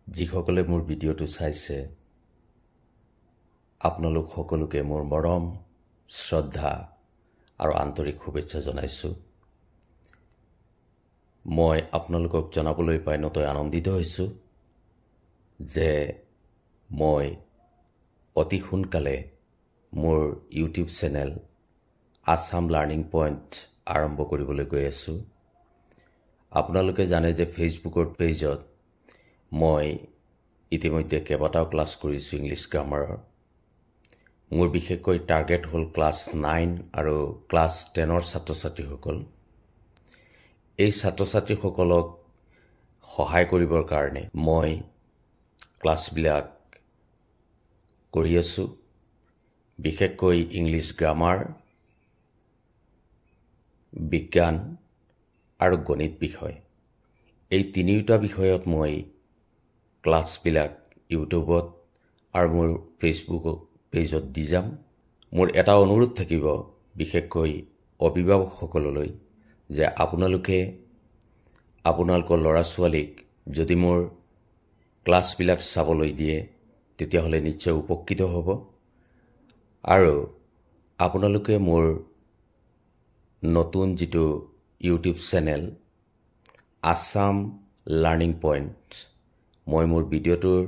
যিসকলে মোৰ ভিডিঅ'টো চাইছে আপোনালোক সকলোকে মোৰ মৰম শ্ৰদ্ধা আৰু আন্তৰিক শুভেচ্ছা জনাইছো মই আপোনালোকক জনাবলৈ পাই নতৈ আনন্দিত হৈছো যে মই অতি সোনকালে মোৰ YouTube channel Assam learning point আৰম্ভ কৰিবলৈ গৈ আছো আপোনালোকে জানে যে ফেচবুকৰ পেজত মই ইতিমধ্যে কেইবাটাও ক্লাছ কৰিছো ইংলিছ গ্ৰামাৰৰ মোৰ বিশেষকৈ টাৰ্গেট হল ক্লাছ 9 আৰু ক্লাছ 10ৰ ছাত্ৰ-ছাত্ৰীসকল এই ছাত্ৰ-ছাত্ৰীসকলক সহায় কৰিবৰ কাৰণে মই ক্লাছবিলাক কৰি আছো বিশেষকৈ ইংলিছ গ্ৰামাৰ বিজ্ঞান আৰু গণিত বিষয় এই তিনিটা বিষয়ত মই ক্লাছবিলাক ইউটিউবত আৰু মোৰ ফেচবুক পেজত দি যাম মোৰ এটা অনুৰোধ থাকিব বিশেষকৈ অভিভাৱকসকললৈ যে আপোনালোকে আপোনালোকৰ ল'ৰা-ছোৱালীক যদি মোৰ ক্লাছবিলাক চাবলৈ দিয়ে তেতিয়াহ'লে নিশ্চয় উপকৃত হ'ব আৰু আপোনালোকে মোৰ নতুন যেটো YouTube channel Assam learning point মই মোৰ ভিডিঅ'টোৰ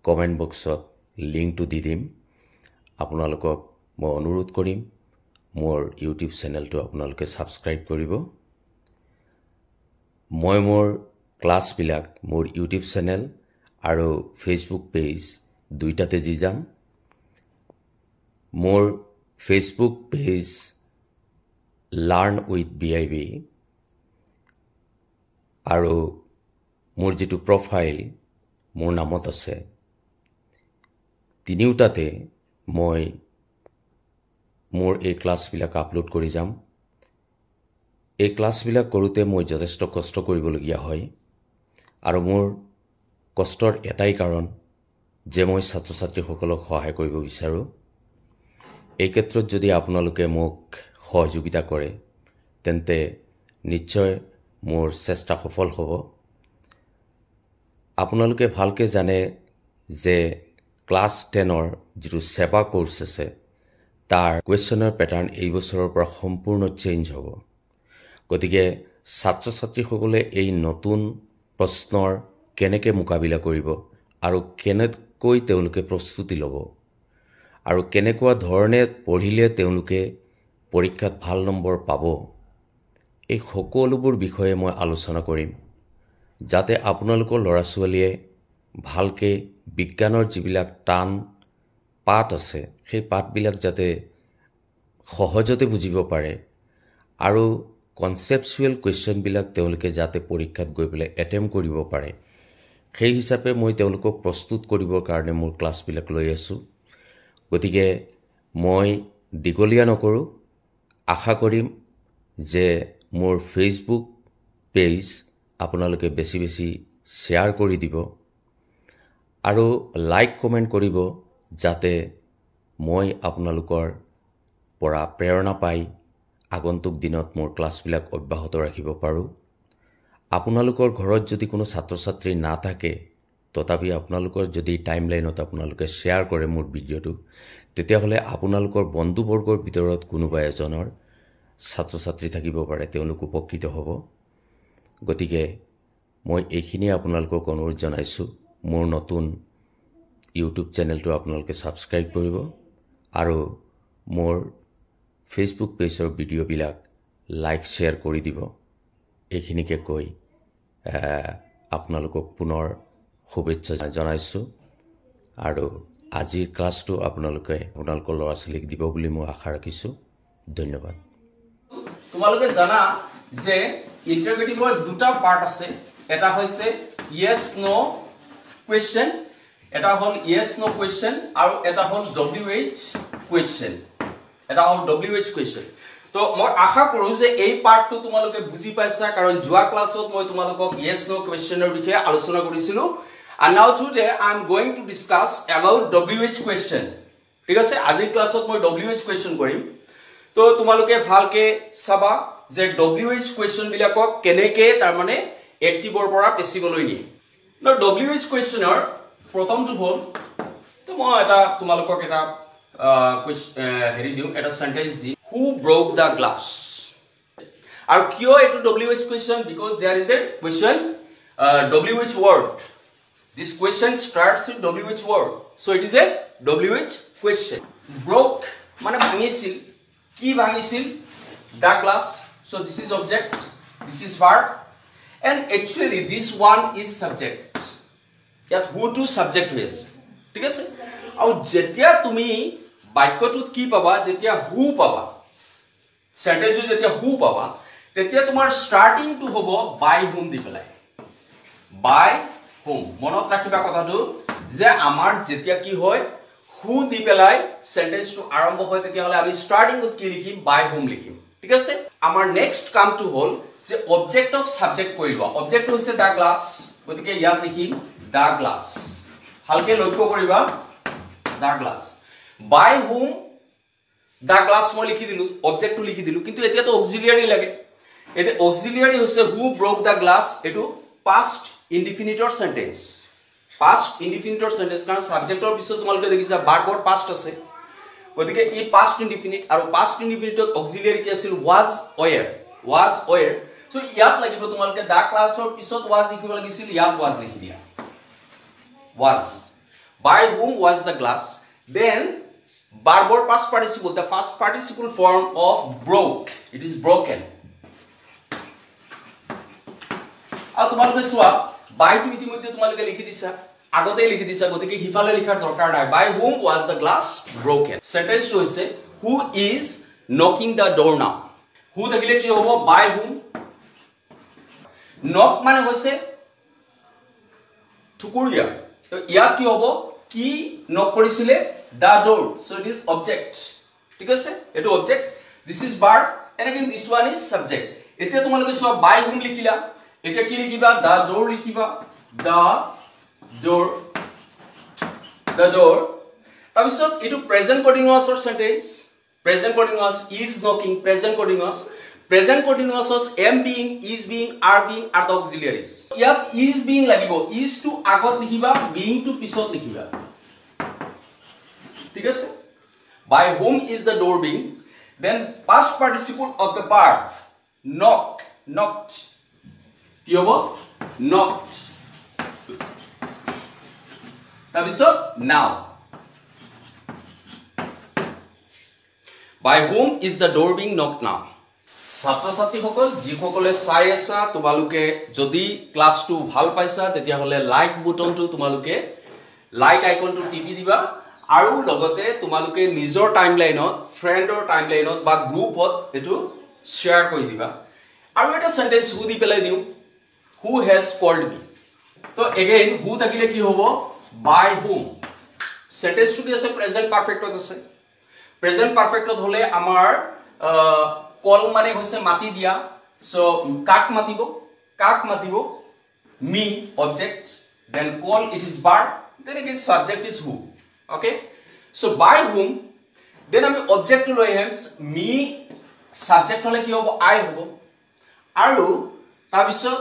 কমেন্ট বক্সত লিংকটো দি দিম আপোনালোকক মই অনুৰোধ কৰিম মোৰ ইউটিউব চেনেলটো আপোনালোকে সাবস্ক্ৰাইব কৰিব মই মোৰ ক্লাছবিলাক মোৰ ইউটিউব চেনেল আৰু ফেচবুক পেজ দুইটাতে দি যাম মোৰ Facebook page learn with BIB আৰু মোৰ যেটো প্ৰফাইল মোৰ নামত আছে তিনিওটাতে মই মোৰ এই ক্লাছবিলাক আপলোড কৰি যাম এই ক্লাছবিলাক কৰোতে মই যথেষ্ট কষ্ট কৰিবলগীয়া হয় আৰু মোৰ কষ্টৰ এটাই কাৰণ যে মই ছাত্ৰ-ছাত্ৰীসকলক সহায় কৰিব বিচাৰো এই ক্ষেত্ৰত যদি আপোনালোকে মোক সহযোগিতা কৰে তেন্তে নিশ্চয় মোৰ চেষ্টা সফল হ'ব আপোনালোকে ভালকে জানে যে ক্লাছ 10ৰ যেটো সেৱা কোৰ্স আছে তাৰ কোৱেশ্চনৰ প্যাটাৰ্ন এই বছৰৰ পৰা সম্পূৰ্ণ চেঞ্জ হ'ব গতিকে ছাত্ৰ-ছাত্ৰীসকলে এই নতুন প্ৰশ্নৰ কেনেকৈ মোকাবিলা কৰিব আৰু কেনেকৈ তেওঁলোকে প্ৰস্তুতি ল'ব আৰু কেনেকুৱা ধৰণে পঢ়িলে তেওঁলোকে পৰীক্ষাত ভাল নম্বৰ পাব এই সকলোবোৰ বিষয়ে মই আলোচনা কৰিম যাতে আপোনালোকৰ ল'ৰা-ছোৱালীয়ে ভালকে বিজ্ঞানৰ যিবিলাক টান পাঠ আছে সেই পাঠবিলাক যাতে সহজতে বুজিব পাৰে আৰু কনসেপচুৱেল কোৱেশ্চনবিলাক তেওঁলোকে যাতে পৰীক্ষাত গৈ পেলাই এটেম্প কৰিব পাৰে সেই হিচাপে মই তেওঁলোকক প্ৰস্তুত কৰিবৰ কাৰণে মোৰ ক্লাছবিলাক লৈ আছো গতিকে মই দিগলীয়া নকৰো আশা কৰিম যে মোৰ ফেচবুক পেজ আপোনালোকে বেছি বেছি শেয়াৰ কৰি দিব আৰু লাইক কমেন্ট কৰিব যাতে মই আপোনালোকৰ পৰা প্ৰেৰণা পাই আগন্তুক দিনত মোৰ ক্লাছবিলাক অব্যাহত ৰাখিব পাৰো আপোনালোকৰ ঘৰত যদি কোনো ছাত্ৰ-ছাত্ৰী না থাকে তথাপি আপোনালোকৰ যদি টাইমলাইনত আপোনালোকে শেয়াৰ কৰে মোৰ ভিডিঅ'টো তেতিয়াহ'লে আপোনালোকৰ বন্ধুবৰ্গৰ ভিতৰত কোনোবা এজনৰ ছাত্ৰ-ছাত্ৰী থাকিব পাৰে তেওঁলোক উপকৃত হ'ব গতিকে মই এইখিনি আপোনালোকক অনুৰোধ জনাইছো মোৰ নতুন ইউটিউব চেনেলটো আপোনালোকে সাবস্ক্ৰাইব কৰিব আৰু মোৰ ফেচবুক পেজৰ ভিডিঅ'বিলাক লাইক শেয়াৰ কৰি দিব এইখিনিকে কৈ আপোনালোকক পুনৰ শুভেচ্ছা জনাইছো আৰু আজিৰ ক্লাছটো আপোনালোকৰ ল'ৰা-ছোৱালীক দিব বুলি মই আশা ৰাখিছো ধন্যবাদ তোমালোকে জানা যে ইন্টাৰগ্ৰেটিভৰ দুটা পাৰ্ট আছে এটা হৈছে yes no question এটা হল yes no question আৰু এটা হল WH question এটা হল WH question তো মই আশা কৰো যে এই পাৰ্টটো তোমালোকে বুজি পাইছা কাৰণ জুৱা ক্লাছত মই তোমালোকক yes no questionৰ বিষয়ে আলোচনা কৰিছিলো and now today I am going to discuss about WH question ঠিক আছে আজিৰ ক্লাছত মই WH question কৰিম তো তোমালোকে ভালকে চাবা যে WH question বিলাকক কেনেকে তাৰ মানে এক্টিভৰ পৰা পেছিভলৈ নিয়ে Now WH questioner প্ৰথমটো হ'ল তো মই এটা তোমালোকক এটা হেৰি দিওঁ এটা sentence the who broke the glass আৰু কিয় এটো WH question because there is a question WH word this question starts with WH word so it is a WH question broke মানে ভাঙিছিল কি ভাঙিছিল the glass so this is object this is verb and actually this one is subject ইয়াত who to subject is ঠিক আছে আৰু যেতিয়া তুমি বাক্যটোত কি পাবা যেতিয়া who পাবা সেন্টেন্সত যেতিয়া who পাবা তেতিয়া তোমাৰ স্টার্টিং টু হ'ব by whom দি পেলাই by whom মনত ৰাখিবা কথাটো যে আমাৰ যেতিয়া কি হয় who দি পেলাই সেন্টেন্সটো আৰম্ভ হয় তেতিয়া হলে আমি স্টাৰ্টিংত কি লিখিম by whom লিখিম ঠিক আছে আমাৰ নেক্সট কামটো হ'ল যে অবজেক্টক সাবজেক্ট কৰি লোৱা অবজেক্ট হৈছে দা গ্লাস গতিকে ইয়াত লিখিম দা গ্লাস হালকে লক্ষ্য কৰিবা the glass by whom the glass মই লিখি দিলু অবজেক্টটো লিখি দিলু কিন্তু এতিয়া তো অক্সিলিয়াৰি লাগে এতে অক্সিলিয়াৰি হৈছে who broke the glass এটো past indefinite sentence past indefinite sentence কাৰণ সাবজেক্টৰ পিছত তোমালোকে দেখিছা ভাৰ্বৰ past আছে গতিকে এই past indefinite আৰু past indefinite অক্সিলিয়াৰি কি আছিল was where so ইয়াত লাগিব তোমালোকে দা ক্লাছৰ পিছত was লিখিব লাগিছিল ইয়াত was লিখি দিয়া was by whom was the glass then ভাৰ্বৰ past participle the first participle form of broke it is broken আৰু তোমালোকে চোৱা by টু ইতিমধ্যে তোমালোকে লিখি দিছা আগতে লিখি দিছা গতিকে হিফালে লিখাৰ দৰকাৰ নাই by whom was the glass broken sentence হৈছে who is knocking the door now who থাকিলে কি হ'ব by whom knock মানে হৈছে ঠুকুৰিয়া তো ইয়াত কি হ'ব কি knock কৰিছিলে the door so it is object ঠিক আছে এটো object this is verb and again this one is subject এতিয়া তোমালোকে চোৱা by whom লিখিলা এতিয়া কি লিখিবা the door লিখিবা the door তাৰপিছত এটো present continuous or sentence present continuous is knocking present continuous am being is being are being are the auxiliaries ইয়াত is being লাগিব is to আগত লিখিবা being to পিছত লিখিবা ঠিক আছে by whom is the door being then past participle of the verb knocked কি হ'ব knocked তাৰপিছত now by whom is the door being knocked now ছাত্ৰ ছাত্ৰীসকল যিসকলে চাই আছা তোমালোকে যদি ক্লাছটো ভাল পাইছা তেতিয়া হলে লাইক বুটনটো তোমালোকে লাইক আইকনটো টিপি দিবা আৰু লগতে তোমালোকে নিজৰ টাইমলাইনত ফ্ৰেণ্ডৰ টাইমলাইনত বা গ্ৰুপত এটো শেয়াৰ কৰি দিবা আৰু এটা সেন্টেন্স হু দি পেলাই দিও who has called me তো again who থাকিলে কি হ'ব by whom সেন্টেন্স টু কি আছে প্ৰেজেন্ট পাৰফেক্টত আছে প্ৰেজেন্ট পাৰফেক্টত হলে আমাৰ কল মানে হৈছে মাতি দিয়া সো কাক মাতিব me object then call it is verb then again subject is who okay so by whom then আমি object লৈ আহিম me subject হলে কি হ'ব I হ'ব আৰু তাৰ পিছত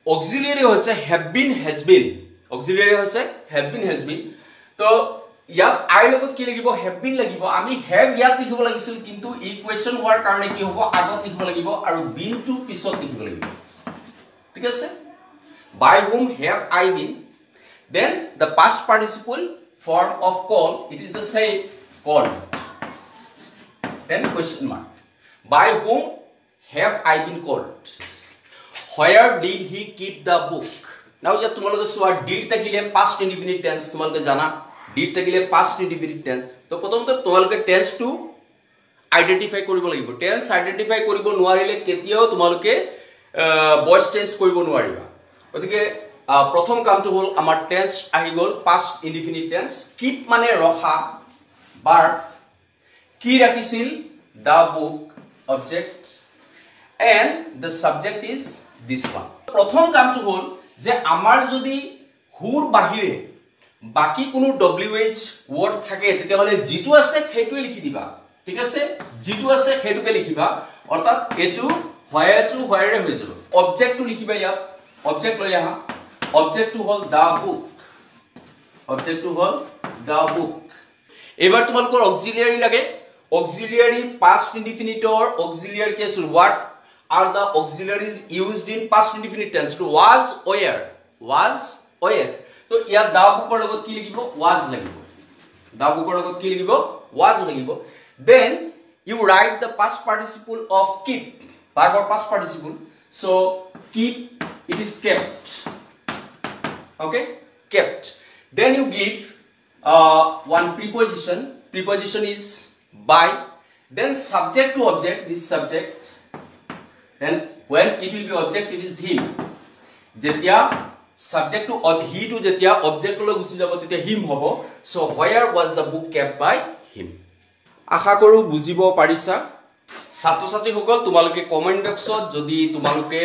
auxiliary হৈছে have been has been auxiliary হৈছে have been তো ইয়াত I লগত কি লাগিব have been লাগিব আমি have ইয়াত লিখিব লাগিছিল কিন্তু এই কোৱেশ্চন হোৱাৰ কাৰণে কি হ'ব আগত লিখিব লাগিব আৰু been to পিছত লিখিব লাগিব ঠিক আছে by whom have I been then the past participle form of call it is the same call then question mark by whom have I been called where did he keep the book now ইয়াত তোমালোকে সোৱা did থাকিলে past indefinite tense তোমালোকে জানা did থাকিলে past indefinite tense তো প্ৰথমতে তোমালোকে tense টো আইডেন্টিফাই কৰিব লাগিব tense আইডেন্টিফাই কৰিব নোৱাৰিলে কেতিয়াও তোমালোকে voice change কৰিব নোৱাৰিবা গতিকে প্ৰথম কামটো হ'ল আমাৰ tense আহি গল past indefinite tense keep মানে ৰখা verb কি ৰাখিছিল the book object and the subject is this one প্ৰথম কামটো হ'ল যে আমাৰ যদি হুৰ বাহিৰে বাকি কোনো wh word থাকে তেতিয়া হলে জিটো আছে সেইটোৱে লিখি দিবা ঠিক আছে জিটো আছে সেইটোকে লিখিবা অৰ্থাৎ এটো where to where হৈ যাব object টো লিখিবা ইয়াত object লৈ আহা অবজেক্ট টু হল দা বুক অবজেক্ট টু হল দা বুক এবাৰ তোমালোকৰ অক্সিলিয়াৰি লাগে অক্সিলিয়াৰি past indefinite-ৰ auxiliary case what are the auxiliaries used in past indefinite tense to was where তো ইয়াত দা বুকৰ লগত কি লাগিব was লাগিব দা বুকৰ লগত কি লাগিব was লাগিব then you write the past participle of keep verb or past participle so keep it is kept okay kept then you give one preposition is by then subject to object this subject then when it will be object it is him jetia subject to he to jetia object lo gusi jabo tetia him hobo so where was the book kept by him আশা কৰো বুজিব পাৰিছা ছাত্ৰ ছাত্ৰী সকল তোমালোকে comment বক্সত যদি তোমালোকে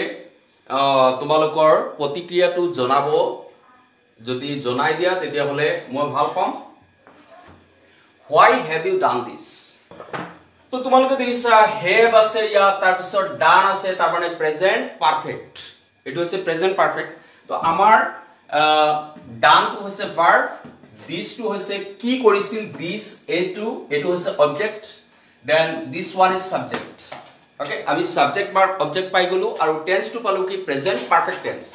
তোমালোকৰ প্ৰতিক্ৰিয়াটো জনাব যদি জনাই দিয়া তেতিয়া হলে মই ভাল পাম why have you done this তো তোমালোকে দেখিছা have আছে ইয়া তাৰ পিছত done আছে তাৰ মানে present perfect এটো হৈছে present perfect তো আমাৰ done to হৈছে verb this to হৈছে কি কৰিছিল this এটো হৈছে object then this one is subject okay আমি subject verb object পাই গলো আৰু tense to পালো কি present perfect tense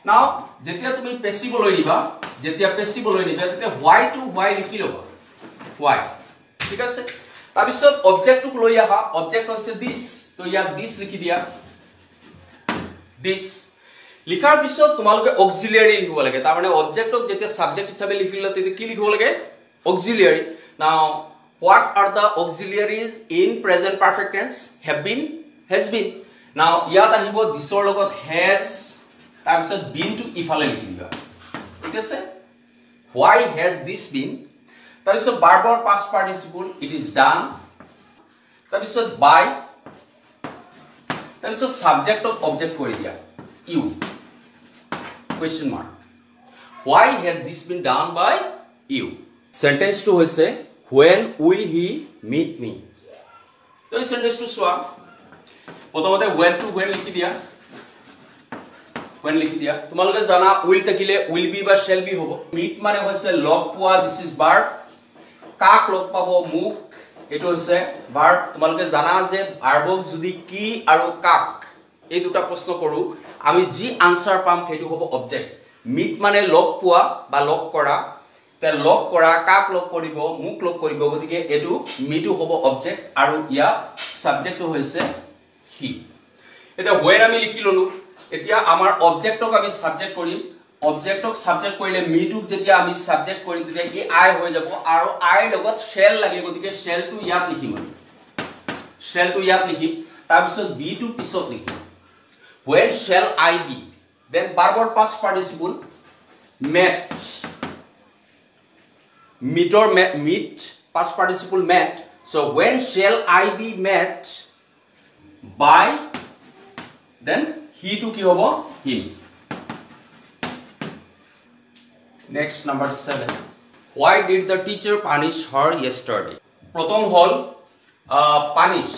now যেতিয়া তুমি passive লৈ নিবা তেতিয়া why to why লিখি লবা why ঠিক আছে তাৰ পিছত object ক লৈ আহা object হৈছে this তো ইয়াত this লিখি দিয়া this লিখাৰ পিছত তোমালোকে auxiliary লিখিব লাগে তাৰ মানে object ক যেতিয়া subject হিচাপে লিখিলা তেতিয়া কি লিখিব লাগে auxiliary now what are the auxiliaries in present perfect tense have been has been now ইয়াত আহিব this ৰ লগত has তাৰ পিছত been to ইফালে লিখিবা ঠিক আছে why has this been তাৰ পিছত verb or past participle it is done তাৰ পিছত by তাৰ পিছত subject of object কৰি দিয়া you question mark why has this been done by you sentence to hoise when will he meet me তো এই sentence to সোয়া প্ৰথমতে when to when লিখি দিয়া when লিখি দিয়া তোমালোকে জানা will থাকিলে will be বা shall be হ'ব meet মানে হৈছে লগ পোৱা this is verb কাক লগ পাব মুখ এটো হৈছে verb তোমালোকে জানা যে ভাৰ্বক যদি কি আৰু কাক এই দুটা প্ৰশ্ন কৰো আমি যি আনসাৰ পাম সেইটো হ'ব অবজেক্ট মিট মানে লগ পোৱা বা লগ কৰা তে লগ কৰা কাক লগ কৰিব মুখ লগ কৰিব গতিকে এটো মিটু হ'ব অবজেক্ট আৰু ইয়া সাবজেক্ট হৈছে হি এটা when আমি লিখি ললো এতিয়া আমাৰ অবজেক্টক আমি সাবজেক্ট কৰিম অবজেক্টক সাবজেক্ট কৰিলে মিটুক যেতিয়া আমি সাবজেক্ট কৰিম তেতিয়া কি আই হৈ যাব আৰু আই লগত shall লাগে গতিকে shall টু ইয়াত লিখিম তাৰ পিছত বি টু পিছত লিখিম when shall I be then verb or past participle met meet past participle met so when shall I be met by then he to ki hobo him next number 7 why did the teacher punish her yesterday prothom hol punish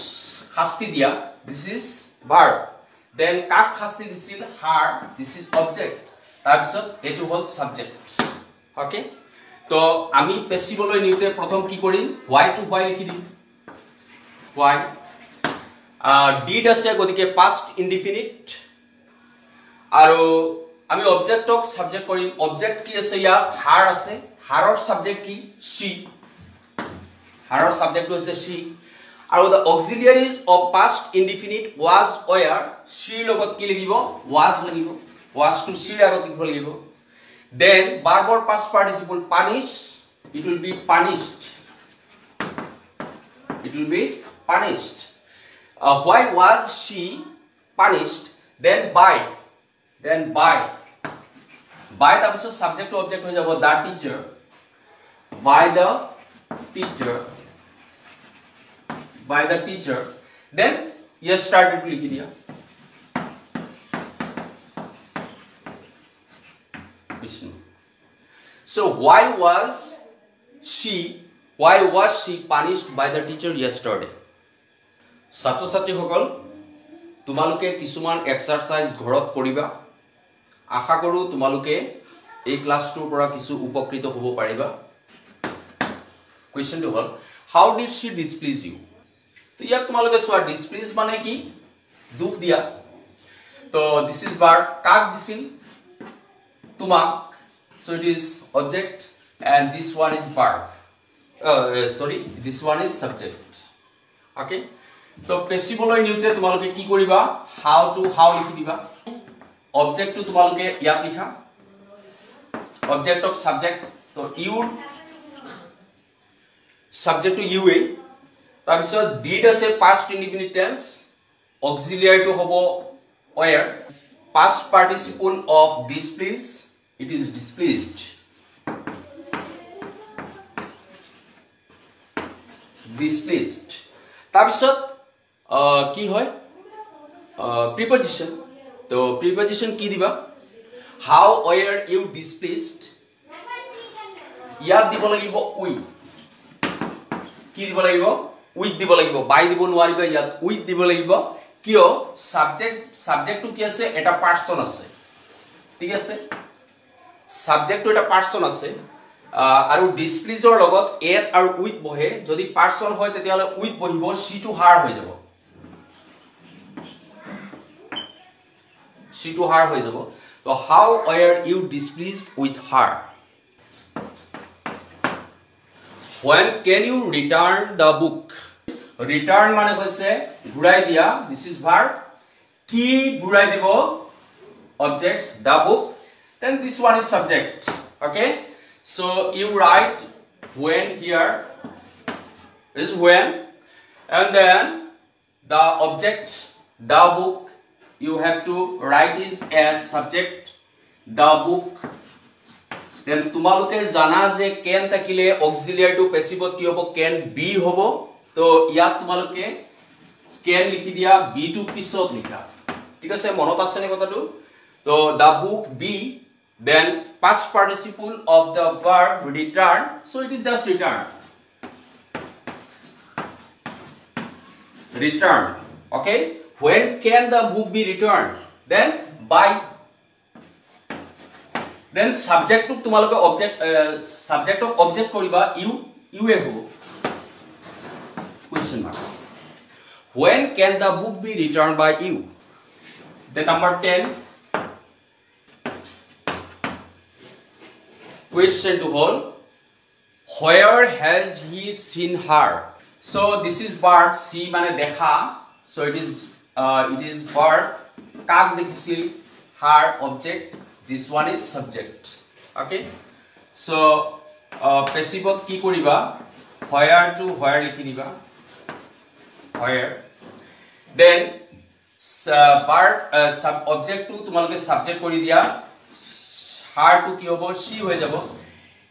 শাস্তি দিয়া this is verb then kak শাস্তি দিছিল her this is object তাৰ পিছত এটো হল subject okay তো আমি passive লৈ নিউতে প্ৰথম কি কৰিম why to why লিখি দিম why did আছে গতিকে past indefinite আৰু আমি অবজেক্টক সাবজেক্ট কৰিম অবজেক্ট কি আছে ইয়া her আছে herৰ সাবজেক্ট কি she herৰ সাবজেক্ট হৈছে she আৰু the auxiliaries of past indefinite was where she লগত কি লাগিব was লাগিব was to she আগত লিখিব লাগিব then verb or past participle punish it will be punished why was she punished then by the subject to object হৈ যাব the teacher by the teacher then yes started to লিখি দিয়া so why was she punished by the teacher yesterday ছাত্ৰ ছাত্ৰী সকল তোমালোকে কিছুমান exercise ঘৰত কৰিবা আশা কৰো তোমালোকে এই ক্লাছটোৰ পৰা কিছু উপকৃত হ'ব পাৰিবা কোৱেশ্চনটো হ'ল হাউ ডিড शी ডিসপ্লিজ ইউ তো ইয়াত তোমালোকে সোৱা ডিসপ্লিজ মানে কি দুখ দিয়া তো দিস ইজ ভার্ব কাক দিছিল তোমাক so it is object and this one is verb this one is subject okay so passive লৈ নিউতে তোমালোকে কি কৰিবা how লিখি দিবা object to তোমালোকে ইয়াত লিখা object of subject তো you subject to you তাৰ পিছত did আছে past indefinite tense auxiliary to হ'ব where past participle of displease it is displeased তাৰ পিছত কি হয় preposition তো preposition কি দিবা how were you displeased ইয়াত দিব লাগিব with কি দিব লাগিব with দিব লাগিব by দিব নোৱাৰিবা ইয়াত with দিব লাগিব কিয় subject to কি আছে এটা পারসন আছে ঠিক আছে subject to এটা পারসন আছে আৰু displeaseৰ লগত at আৰু with বহে যদি পারসন হয় তেতিয়ালে with বহিব she to her হৈ যাব she to her হৈ যাব তো how were you displeased with her when can you return the book return মানে হৈছে ঘুৰাই দিয়া this is verb কি ঘুৰাই দিব object the book then this one is subject okay so you write when here is when and then the object the book you have to write is as subject the book then তোমালোকে জানা যে can থাকিলে auxiliary to passive কি হ'ব can be হ'ব তো ইয়াত তোমালোকে can লিখি দিয়া be to পিছত লিখা ঠিক আছে মনত আছে নে কথাটো তো the book be then past participle of the verb return so it is just return okay when can the book be returned then by then subject to তোমালোকে object subject of object কৰিবা you এ হ'ব question mark when can the book be returned by you then number 10 question to hold where has he seen her so this is verb see মানে দেখা so it is verb কাক দেখিছিল her object this one is subject okay so passive কি কৰিবা where to where লিখি দিবা where then verb sub object to তোমালোকে subject কৰি দিয়া her to কি হ'ব she হৈ যাব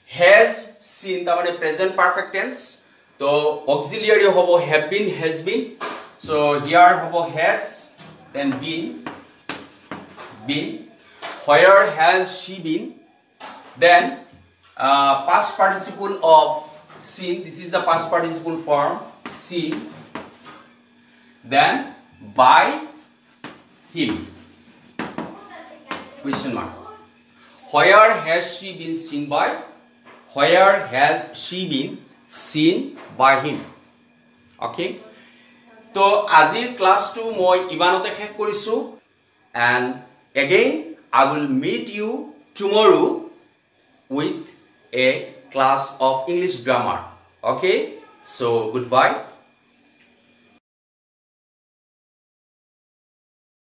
has seen তাৰ মানে present perfect tense তো auxiliary হ'ব have been has been so here হ'ব has then been where has she been then past participle of seen this is the past participle form seen then by him question mark where has she been seen by where has she been seen by him okay to ajir class 2 moi ibanote khek korisu and again I will meet you tomorrow with a class of English grammar okay so goodbye